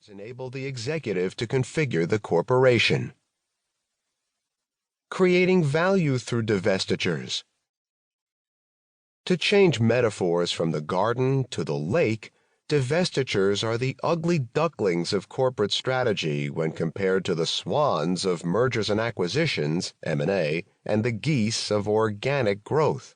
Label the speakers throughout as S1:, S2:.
S1: enable the executive to configure the corporation. Creating value through divestitures. To change metaphors from the garden to the lake, divestitures are the ugly ducklings of corporate strategy when compared to the swans of mergers and acquisitions, M&A, and the geese of organic growth.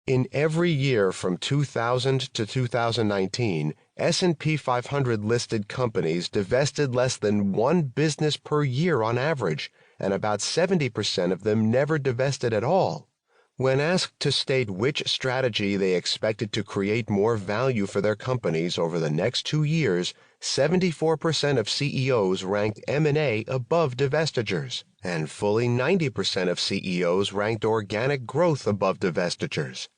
S1: In every year from 2000 to 2019, S&P 500 listed companies divested less than one business per year on average, and about 70% of them never divested at all. When asked to state which strategy they expected to create more value for their companies over the next 2 years, 74% of CEOs ranked M&A above divestitures, and fully 90% of CEOs ranked organic growth above divestitures.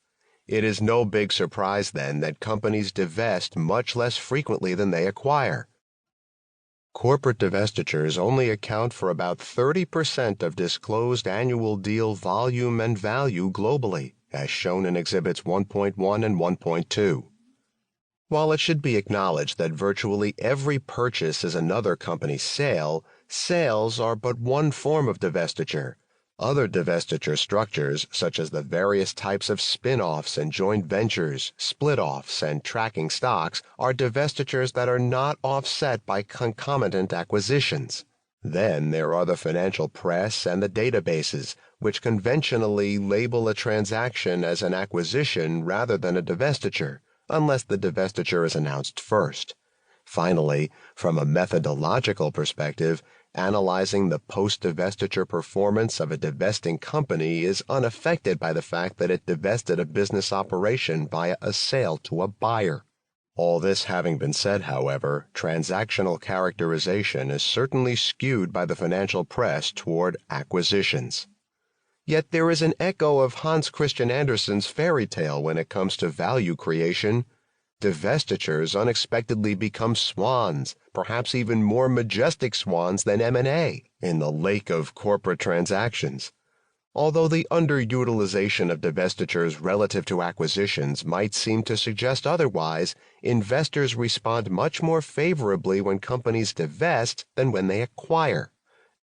S1: It is no big surprise, then, that companies divest much less frequently than they acquire. Corporate divestitures only account for about 30% of disclosed annual deal volume and value globally, as shown in Exhibits 1.1 and 1.2. While it should be acknowledged that virtually every purchase is another company's sale, sales are but one form of divestiture. Other divestiture structures, such as the various types of spinoffs and joint ventures, split-offs, and tracking stocks, are divestitures that are not offset by concomitant acquisitions. Then there are the financial press and the databases, which conventionally label a transaction as an acquisition rather than a divestiture, unless the divestiture is announced first. Finally, from a methodological perspective, analyzing the post-divestiture performance of a divesting company is unaffected by the fact that it divested a business operation via a sale to a buyer. All this having been said, however, transactional characterization is certainly skewed by the financial press toward acquisitions. Yet there is an echo of Hans Christian Andersen's fairy tale when it comes to value creation. Divestitures unexpectedly become swans, perhaps even more majestic swans than M&A, in the lake of corporate transactions. Although the underutilization of divestitures relative to acquisitions might seem to suggest otherwise, investors respond much more favorably when companies divest than when they acquire.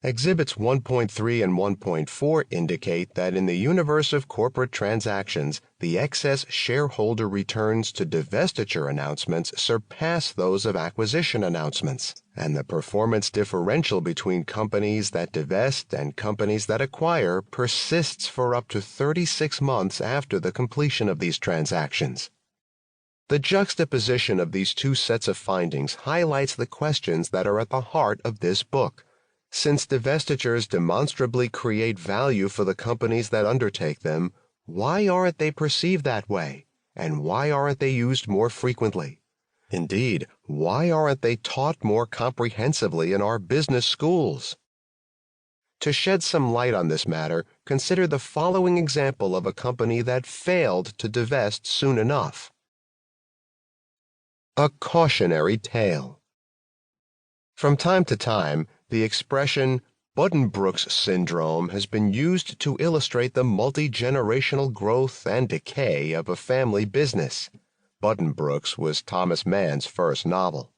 S1: Exhibits 1.3 and 1.4 indicate that in the universe of corporate transactions, the excess shareholder returns to divestiture announcements surpass those of acquisition announcements, and the performance differential between companies that divest and companies that acquire persists for up to 36 months after the completion of these transactions. The juxtaposition of these two sets of findings highlights the questions that are at the heart of this book. Since divestitures demonstrably create value for the companies that undertake them, why aren't they perceived that way? And why aren't they used more frequently? Indeed, why aren't they taught more comprehensively in our business schools? To shed some light on this matter, consider the following example of a company that failed to divest soon enough. A cautionary tale. From time to time, the expression Buddenbrooks syndrome has been used to illustrate the multi-generational growth and decay of a family business. Buddenbrooks was Thomas Mann's first novel.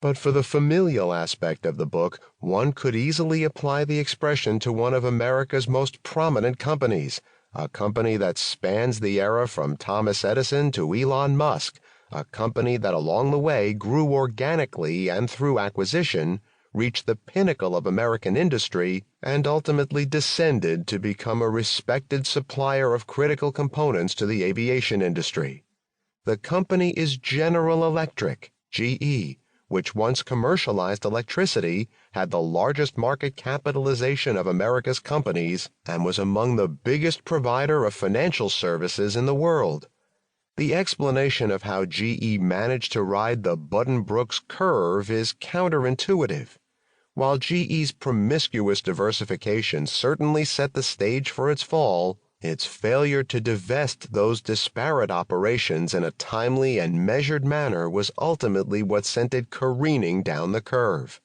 S1: But for the familial aspect of the book, one could easily apply the expression to one of America's most prominent companies, a company that spans the era from Thomas Edison to Elon Musk, a company that along the way grew organically and through acquisition, reached the pinnacle of American industry, and ultimately descended to become a respected supplier of critical components to the aviation industry. The company is General Electric, GE, which once commercialized electricity, had the largest market capitalization of America's companies, and was among the biggest provider of financial services in the world. The explanation of how GE managed to ride the Buddenbrooks curve is counterintuitive. While GE's promiscuous diversification certainly set the stage for its fall, its failure to divest those disparate operations in a timely and measured manner was ultimately what sent it careening down the curve.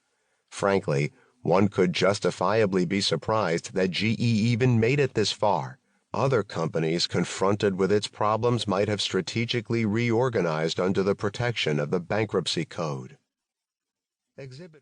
S1: Frankly, one could justifiably be surprised that GE even made it this far. Other companies confronted with its problems might have strategically reorganized under the protection of the bankruptcy code. Exhibit